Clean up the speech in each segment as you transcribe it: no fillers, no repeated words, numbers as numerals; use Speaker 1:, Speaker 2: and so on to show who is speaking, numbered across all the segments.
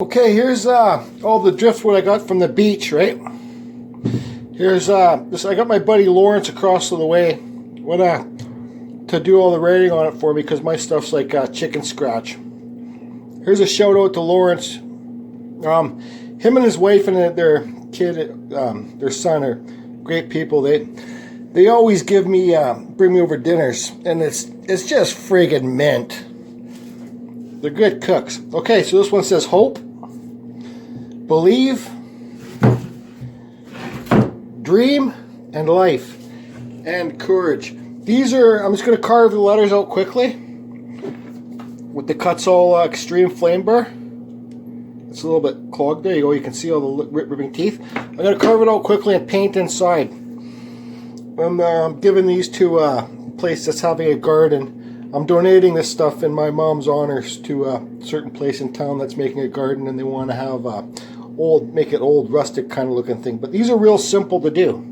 Speaker 1: Okay, here's all the driftwood I got from the beach, right? Here's this. I got my buddy Lawrence across the way to do all the writing on it for me because my stuff's like chicken scratch. Here's a shout out to Lawrence. Him and his wife and their kid, their son, are great people. They always bring me over dinners, and it's just friggin' mint. They're good cooks. Okay, so this one says hope, believe, dream, and life, and courage. These are, I'm just going to carve the letters out quickly with the cuts all extreme flame bar. It's a little bit clogged. There you go. You can see all the ripping teeth. I'm going to carve it out quickly and paint inside. I'm giving these to a place that's having a garden. I'm donating this stuff in my mom's honors to a certain place in town that's making a garden, and they want to have make it old, rustic kind of looking thing. But these are real simple to do.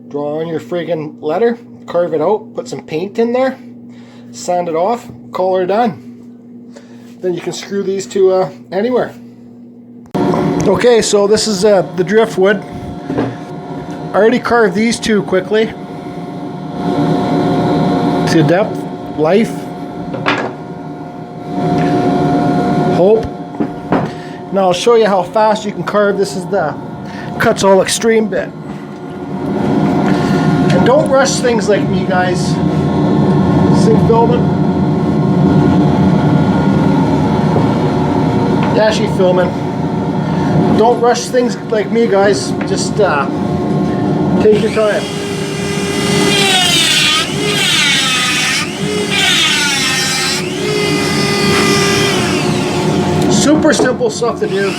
Speaker 1: Draw on your friggin' letter, carve it out, put some paint in there, sand it off, call her done. Then you can screw these to anywhere. Okay, so this is the driftwood. I already carved these two quickly to depth. Life, hope. Now I'll show you how fast you can carve. This is the cuts all extreme bit. And don't rush things like me, guys. Sing filming. Yeah, she filming. Don't rush things like me, guys. Just take your time. Super simple stuff to do.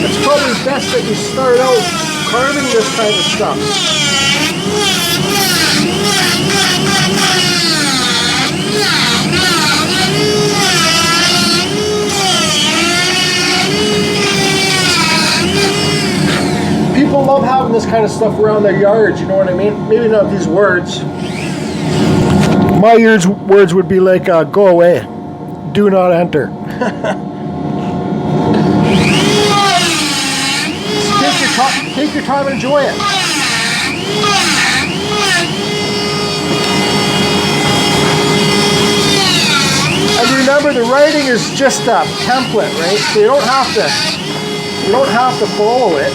Speaker 1: It's probably best that you start out carving this kind of stuff. People love having this kind of stuff around their yards, you know what I mean? Maybe not these words. My words would be like, go away, do not enter. Take your time and enjoy it. And remember, the writing is just a template, right? So you don't have to follow it.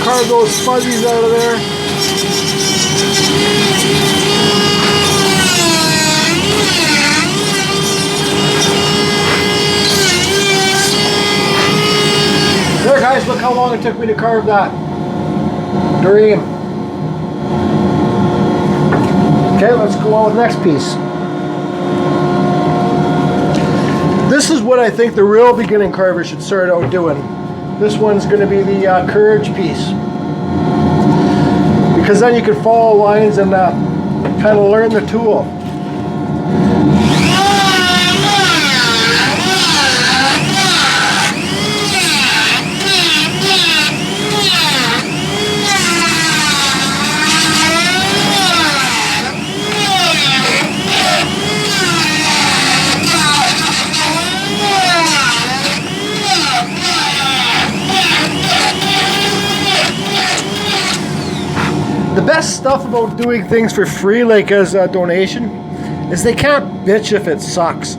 Speaker 1: Carve those fuzzies out of there. There, guys, look how long it took me to carve that dream. Okay, let's go on with the next piece. This is what I think the real beginning carver should start out doing. This one's going to be the courage piece, because then you can follow lines and kind of learn the tool. best stuff about doing things for free, like as a donation, is they can't bitch if it sucks.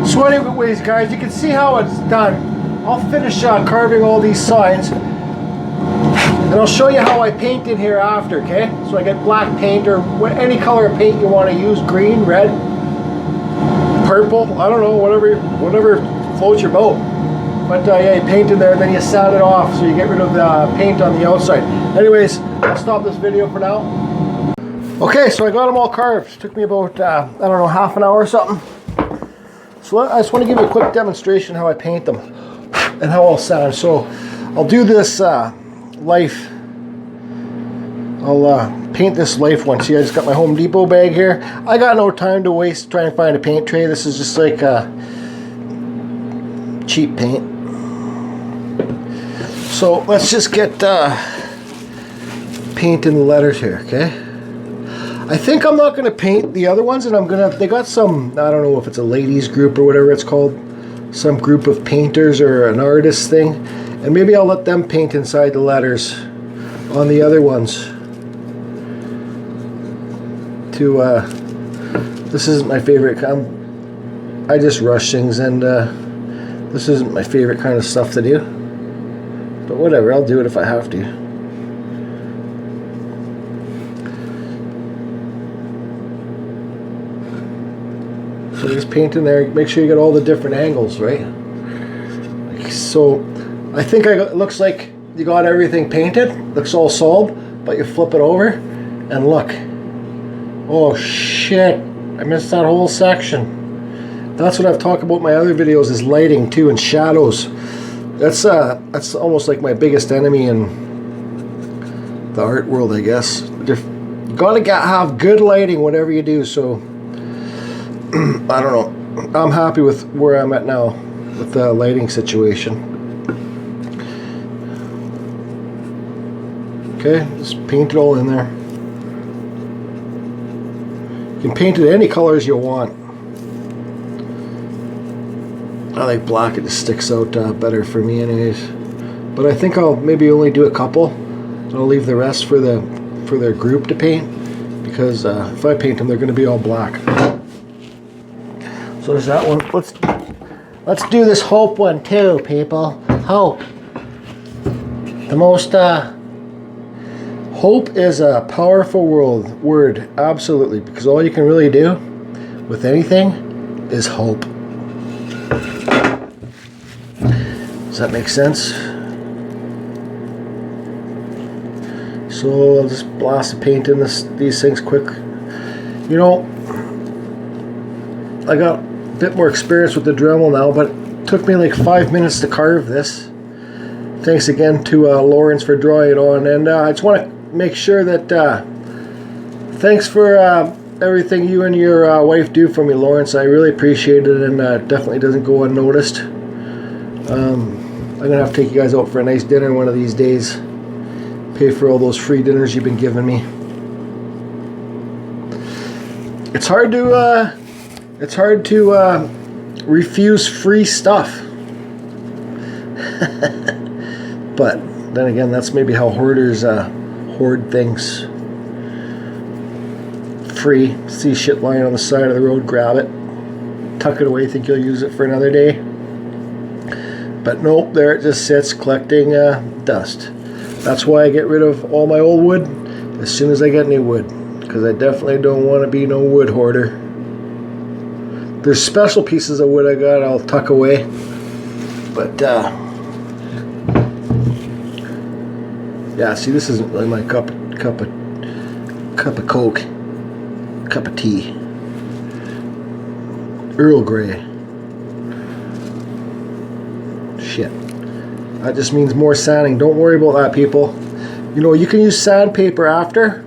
Speaker 1: So anyways, guys, you can see how it's done. I'll finish carving all these signs, and I'll show you how I paint in here after, okay? So I get black paint, or any color of paint you want to use, green, red, purple, I don't know, whatever floats your boat. But yeah, you paint in there, and then you sand it off, so you get rid of the paint on the outside. Anyways, I'll stop this video for now. Okay, so I got them all carved. It took me about, I don't know, half an hour or something. So I just want to give you a quick demonstration how I paint them and how I'll sand. So I'll do this life. I'll paint this life one. See, I just got my Home Depot bag here. I got no time to waste trying to find a paint tray. This is just like cheap paint. So let's just get painting the letters here, okay? I think I'm not going to paint the other ones, and they got some, I don't know if it's a ladies group or whatever it's called, some group of painters or an artist thing, and maybe I'll let them paint inside the letters on the other ones. This isn't my favorite, I just rush things, and this isn't my favorite kind of stuff to do, but whatever, I'll do it if I have to. So just paint in there, make sure you get all the different angles, right? So I think it looks like you got everything painted, looks all solid, but you flip it over and look. Oh shit, I missed that whole section. That's what I've talked about in my other videos, is lighting too, and shadows. That's almost like my biggest enemy in the art world, I guess. You gotta have good lighting whatever you do, so I don't know. I'm happy with where I'm at now with the lighting situation. Okay, just paint it all in there. You can paint it any colors you want. I like black, it just sticks out better for me anyways. But I think I'll maybe only do a couple. I'll leave the rest for their group to paint, because if I paint them, they're going to be all black. So there's that one. Let's do this hope one too, people. Hope. The most hope is a powerful word, absolutely, because all you can really do with anything is hope. Does that make sense? So I'll just blast the paint in these things quick. You know, I got a bit more experience with the Dremel now, but it took me like 5 minutes to carve this. Thanks again to Lawrence for drawing it on, and I just want to make sure that thanks for everything you and your wife do for me, Lawrence. I really appreciate it, and definitely doesn't go unnoticed. I'm gonna have to take you guys out for a nice dinner one of these days. Pay for all those free dinners you've been giving me. It's hard to refuse free stuff. But then again, that's maybe how hoarders hoard things. Free. See shit lying on the side of the road, grab it, tuck it away, think you'll use it for another day. But nope, there it just sits collecting dust. That's why I get rid of all my old wood as soon as I get new wood, because I definitely don't want to be no wood hoarder. There's special pieces of wood I got I'll tuck away, But yeah, see, this isn't really my cup of Coke, cup of tea. Earl Grey. Shit. That just means more sanding. Don't worry about that, people. You know, you can use sandpaper after.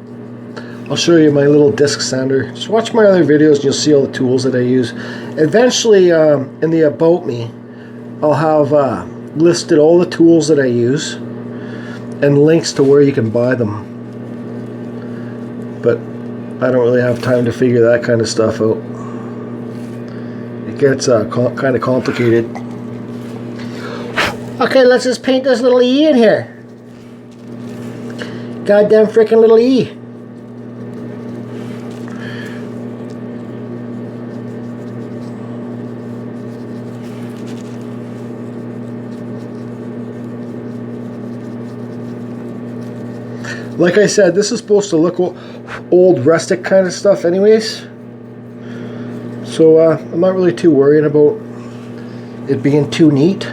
Speaker 1: I'll show you my little disc sander. Just watch my other videos and you'll see all the tools that I use. Eventually, in the About Me, I'll have listed all the tools that I use and links to where you can buy them. But I don't really have time to figure that kind of stuff out. It gets kind of complicated. Okay, let's just paint this little E in here. Goddamn freaking little E. Like I said, this is supposed to look old rustic kind of stuff anyways. So I'm not really too worried about it being too neat.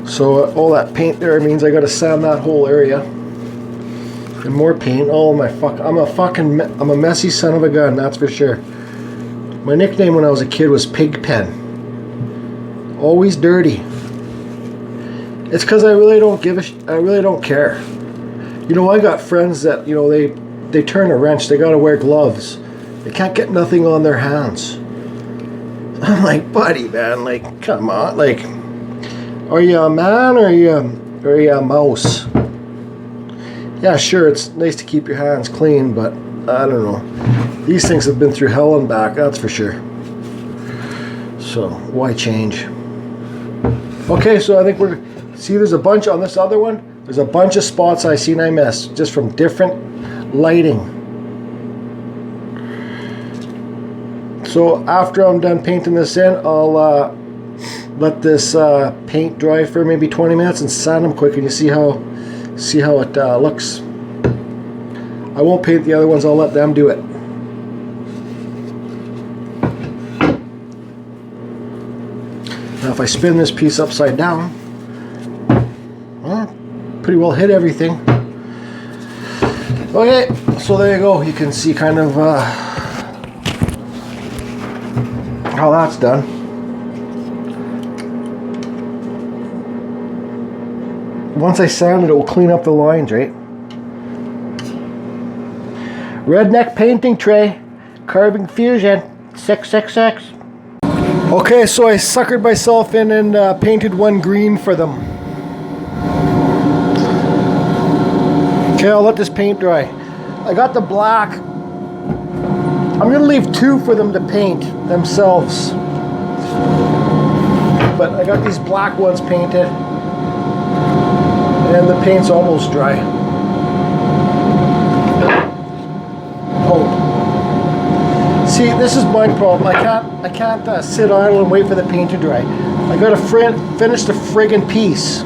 Speaker 1: So all that paint there means I gotta sand that whole area. And more paint. Oh my fuck, I'm a messy son of a gun, that's for sure. My nickname when I was a kid was Pigpen. Always dirty. It's because I really don't I really don't care. You know, I got friends that, you know, they turn a wrench, they gotta wear gloves. They can't get nothing on their hands. I'm like, buddy, man, like, come on, like, are you a man or are you a mouse? Yeah, sure, it's nice to keep your hands clean, but I don't know. These things have been through hell and back, that's for sure. So, why change? Okay, so I think see, there's a bunch on this other one. There's a bunch of spots I seen I missed just from different lighting. So after I'm done painting this in, I'll let this paint dry for maybe 20 minutes and sand them quick, and you see how it looks. I won't paint the other ones. I'll let them do it. Now if I spin this piece upside down, well, pretty well hit everything. Okay, so there you go. You can see kind of how that's done. Once I sand it, it will clean up the lines, right? Redneck painting tray, carving fusion, 666. Okay, so I suckered myself in and painted one green for them. Okay, I'll let this paint dry. I got the black. I'm gonna leave two for them to paint themselves. But I got these black ones painted. And the paint's almost dry. Oh. See, this is my problem. I can't sit idle and wait for the paint to dry. I gotta finish the friggin' piece.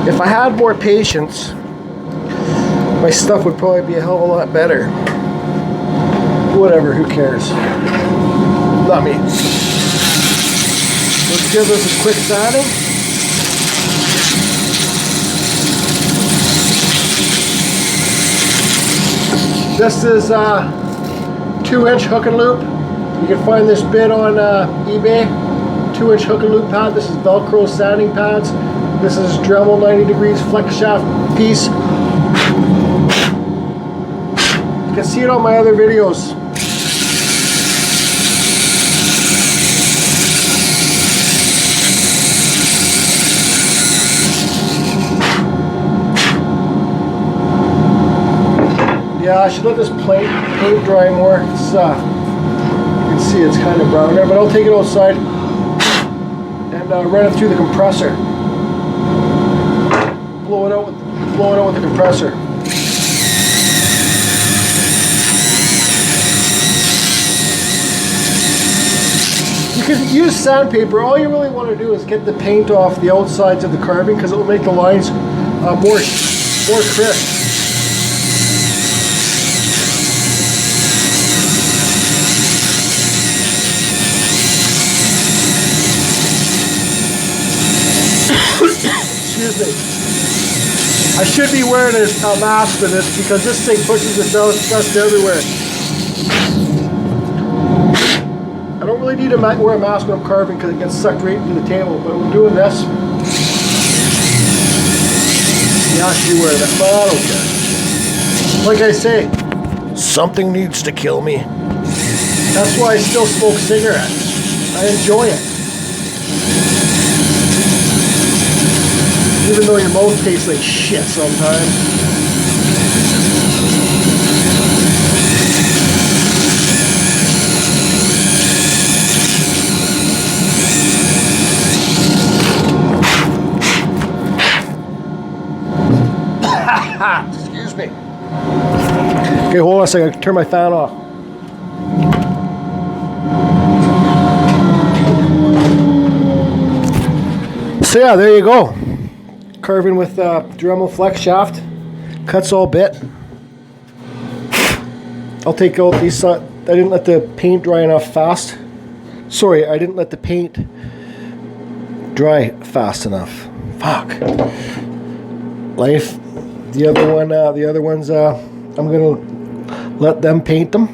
Speaker 1: If I had more patience, my stuff would probably be a hell of a lot better. Whatever, who cares? Not me. Let's give this a quick sanding. This is 2-inch hook and loop. You can find this bit on eBay. 2-inch hook and loop pad. This is Velcro sanding pads. This is Dremel 90 degrees flex shaft piece. You can see it on my other videos. Yeah, I should let this paint dry more. It's, you can see it's kind of brown there, but I'll take it outside and run it through the compressor. Blow it out with the compressor. You can use sandpaper. All you really want to do is get the paint off the outsides of the carving because it will make the lines more crisp. excuse me. I should be wearing a mask for this because this thing pushes the dust everywhere. I don't really need to wear a mask when I'm carving because it gets sucked right into the table, but when I'm doing this, yeah, you wear that, but I don't care. Like I say, something needs to kill me. That's why I still smoke cigarettes. I enjoy it. Even though your mouth tastes like shit sometimes. Excuse me. Okay, hold on a second. I can turn my fan off. So yeah, there you go. Carving with Dremel flex shaft. Cuts all bit. I'll take out these. I didn't let the paint dry enough fast. Sorry, I didn't let the paint dry fast enough. Fuck. Life. The other ones, I'm gonna let them paint them.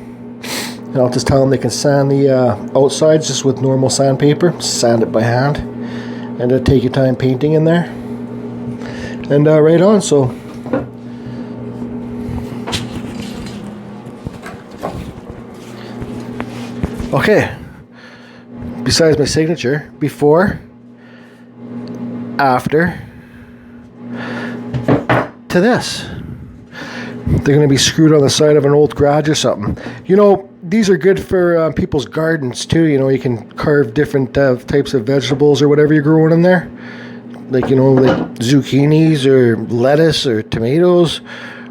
Speaker 1: And I'll just tell them they can sand the outsides just with normal sandpaper. Sand it by hand, and take your time painting in there. And right on. So okay. Besides my signature, before, after. To this. They're going to be screwed on the side of an old garage or something. You know, these are good for people's gardens too. You know, you can carve different types of vegetables or whatever you're growing in there. Like, you know, like zucchinis or lettuce or tomatoes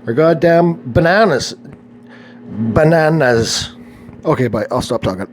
Speaker 1: or goddamn bananas. Bananas. Okay, bye. I'll stop talking.